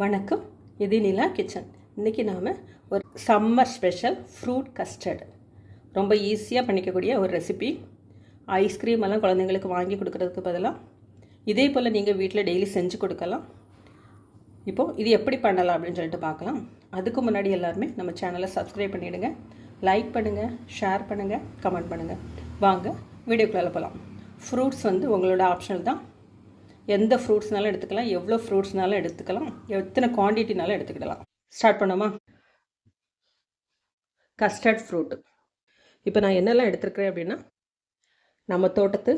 வணக்கம், இது நிலா கிச்சன். இன்றைக்கி நாம் ஒரு சம்மர் ஸ்பெஷல் ஃப்ரூட் கஸ்டர்டு ரொம்ப ஈஸியாக பண்ணிக்கக்கூடிய ஒரு ரெசிபி. ஐஸ்கிரீம் எல்லாம் குழந்தைங்களுக்கு வாங்கி கொடுக்கறதுக்கு பதிலாக இதே போல் நீங்கள் வீட்டில் டெய்லி செஞ்சு கொடுக்கலாம். இப்போது இது எப்படி பண்ணலாம் அப்படின்னு சொல்லிட்டு பார்க்கலாம். அதுக்கு முன்னாடி எல்லாருமே நம்ம சேனலை சப்ஸ்கிரைப் பண்ணிவிடுங்க, லைக் பண்ணுங்கள், ஷேர் பண்ணுங்கள், கமெண்ட் பண்ணுங்கள். வாங்க வீடியோக்குள்ளே போகலாம். ஃப்ரூட்ஸ் உங்களோட ஆப்ஷனல் தான். எந்த ஃப்ரூட்ஸ்னாலும் எடுத்துக்கலாம், எவ்வளோ ஃப்ரூட்ஸ்னாலும் எடுத்துக்கலாம், எத்தனை குவான்டிட்டினாலும் எடுத்துக்கிடலாம். ஸ்டார்ட் பண்ணோமா? Custard fruit. இப்போ நான் என்னெல்லாம் எடுத்துருக்கிறேன் அப்படின்னா, நம்ம தோட்டத்து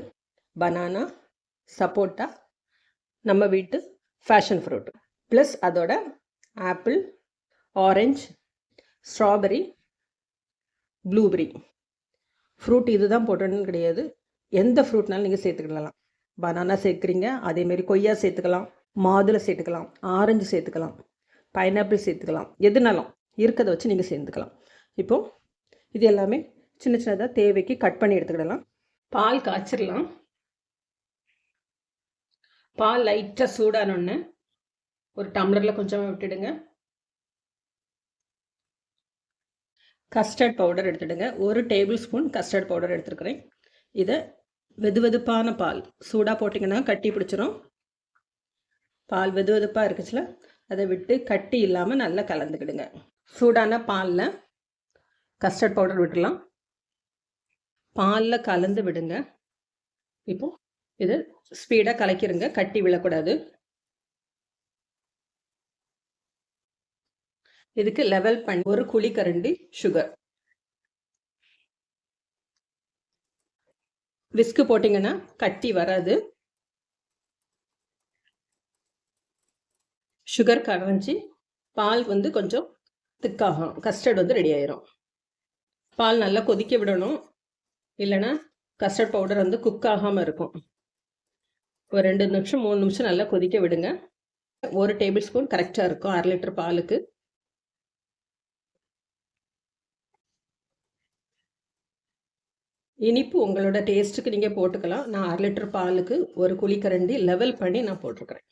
பனானா, சப்போட்டா, நம்ம வீட்டு ஃபேஷன் ஃப்ரூட், ப்ளஸ் அதோட apple, orange, strawberry, blueberry. Fruit இது தான் போட்டோன்னு கிடையாது, எந்த ஃப்ரூட்னாலும் நீங்கள் சேர்த்துக்கிடலாம். பனானா சேர்க்குறீங்க, அதேமாரி கொய்யா சேர்த்துக்கலாம், மாதுளை சேர்த்துக்கலாம், ஆரஞ்சு சேர்த்துக்கலாம், பைனாப்பிள் சேர்த்துக்கலாம், எதுனாலும் இருக்கிறத வச்சு நீங்கள் சேர்த்துக்கலாம். இப்போது இது எல்லாமே சின்ன சின்னதாக தேவைக்கு கட் பண்ணி எடுத்துக்கிடலாம். பால் காய்ச்சிடலாம். பால் லைட்டாக சூடானோன்னு ஒரு டம்ளரில் கொஞ்சமாக விட்டுடுங்க. கஸ்டர்ட் பவுடர் எடுத்துடுங்க. 1 டேபிள் ஸ்பூன் கஸ்டர்ட் பவுடர் எடுத்துருக்கிறேன். இதை வெதுவெதுப்பான பால் சூடாக போட்டிங்கன்னா கட்டி பிடிச்சிரும். பால் வெதுவெதுப்பாக இருக்குச்சுல, அதை விட்டு கட்டி இல்லாமல் நல்லா கலந்துக்கிடுங்க. சூடான பாலில் கஸ்டர்ட் பவுடர் விட்டுடலாம். பாலில் கலந்து விடுங்க. இப்போது இது ஸ்பீடாக கலக்கிடுங்க, கட்டி விழக்கூடாது. இதுக்கு லெவல் பண்ணி 1 குழிக்கரண்டி சுகர். விஸ்கு போட்டிங்கன்னா கட்டி வராது. சுகர் கரைஞ்சி பால் கொஞ்சம் திக்காகும், கஸ்டர்ட் ரெடி ஆயிரும். பால் நல்லா கொதிக்க விடணும், இல்லைன்னா கஸ்டர்ட் பவுடர் குக் ஆகாமல் இருக்கும். ஒரு 2 நிமிஷம் 3 நிமிஷம் நல்லா கொதிக்க விடுங்க. 1 டேபிள் ஸ்பூன் கரெக்டாக இருக்கும் 1/2 லிட்டர் பாலுக்கு. இனிப்பு உங்களோட டேஸ்ட்டுக்கு நீங்கள் போட்டுக்கலாம். நான் 1/2 லிட்டர் பாலுக்கு 1 குழிக்கரண்டி லெவல் பண்ணி நான் போட்டிருக்கிறேன்.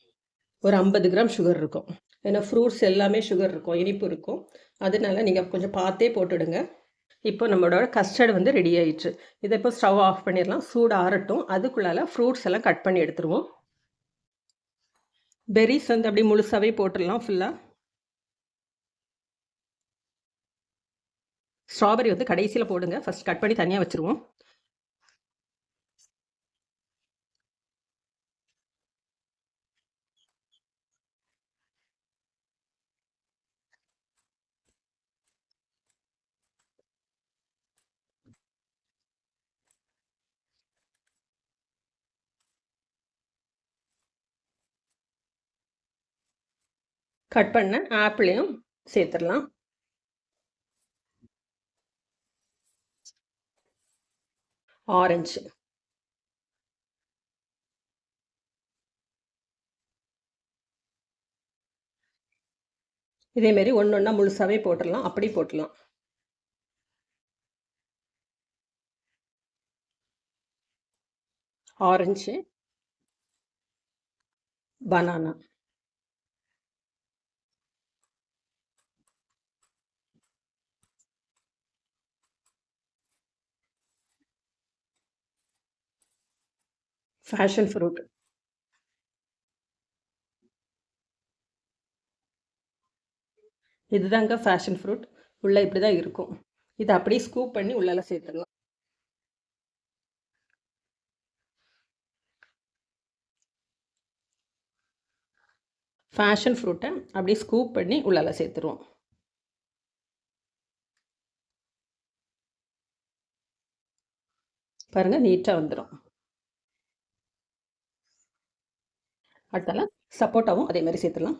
ஒரு 50 கிராம் சுகர் இருக்கும். ஏன்னா ஃப்ரூட்ஸ் எல்லாமே சுகர் இருக்கும், இனிப்பு இருக்கும். அதனால நீங்கள் கொஞ்சம் பார்த்தே போட்டுடுங்க. இப்போ நம்மளோட கஸ்டர்டு ரெடி ஆயிடுச்சு. இதை இப்போ ஸ்டவ் ஆஃப் பண்ணிடலாம், சூடு ஆறட்டும். அதுக்குள்ளால ஃப்ரூட்ஸ் எல்லாம் கட் பண்ணி எடுத்துருவோம். பெரிஸ் அப்படியே முழுசாவே போட்டுடலாம் ஃபுல்லாக. ஸ்ட்ராபெரி கடைசியில் போடுங்க, ஃபர்ஸ்ட் கட் பண்ணி தனியாக வச்சுருவோம். கட் பண்ண ஆப்பிளையும் சேர்த்துடலாம். ஆரஞ்சு, இதேமாரி ஒன்று ஒன்றா முழுசாகவே போட்டுடலாம், அப்படி போட்டுடலாம். Orange, banana, fashion fruit. இதுதாங்க ஃபேஷன் ஃப்ரூட். உள்ளே இப்படி தான் இருக்கும். இதை அப்படியே ஸ்கூப் பண்ணி உள்ளால சேர்த்துடலாம். ஃபேஷன் ஃப்ரூட்டை அப்படியே ஸ்கூப் பண்ணி உள்ளால சேர்த்துருவோம். பாருங்கள், நீட்டாக வந்துடும். அடுத்தால சப்போட்டாவும் அதே மாதிரி சேர்த்துடலாம்.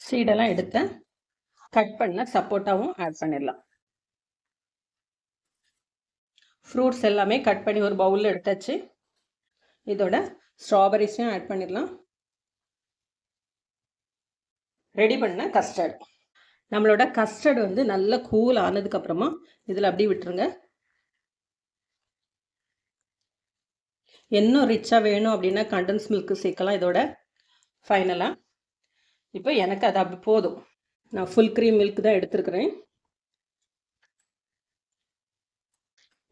சீடெல்லாம் எடுத்து கட் பண்ண சப்போட்டாவும் ஆட் பண்ணிடலாம். ஃப்ரூட்ஸ் எல்லாமே கட் பண்ணி ஒரு பவுலில் எடுத்தாச்சு. இதோட ஸ்ட்ராபெரிஸையும் ஆட் பண்ணிடலாம். ரெடி பண்ண கஸ்டர்ட். நம்மளோட கஸ்டர்ட் வந்து நல்லா கூல் ஆனதுக்கப்புறமா இதில் அப்படியே விட்டுருங்க. இன்னும் ரிச்சாக வேணும் அப்படின்னா கண்டன்ஸ் மில்க்கு சேர்க்கலாம் இதோட ஃபைனலாக. இப்போ எனக்கு அது அப்படி போதும். நான் ஃபுல் க்ரீம் மில்க் தான் எடுத்துருக்கிறேன்.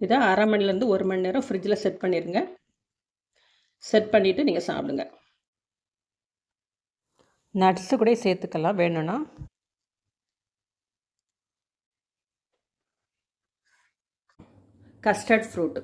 இதை 1/2 மணிலேருந்து 1 மணி நேரம் ஃப்ரிட்ஜில் செட் பண்ணிடுங்க. செட் பண்ணிவிட்டு நீங்கள் சாப்பிடுங்க. நட்ஸு கூட சேர்த்துக்கலாம் வேணும்னா. Custard fruit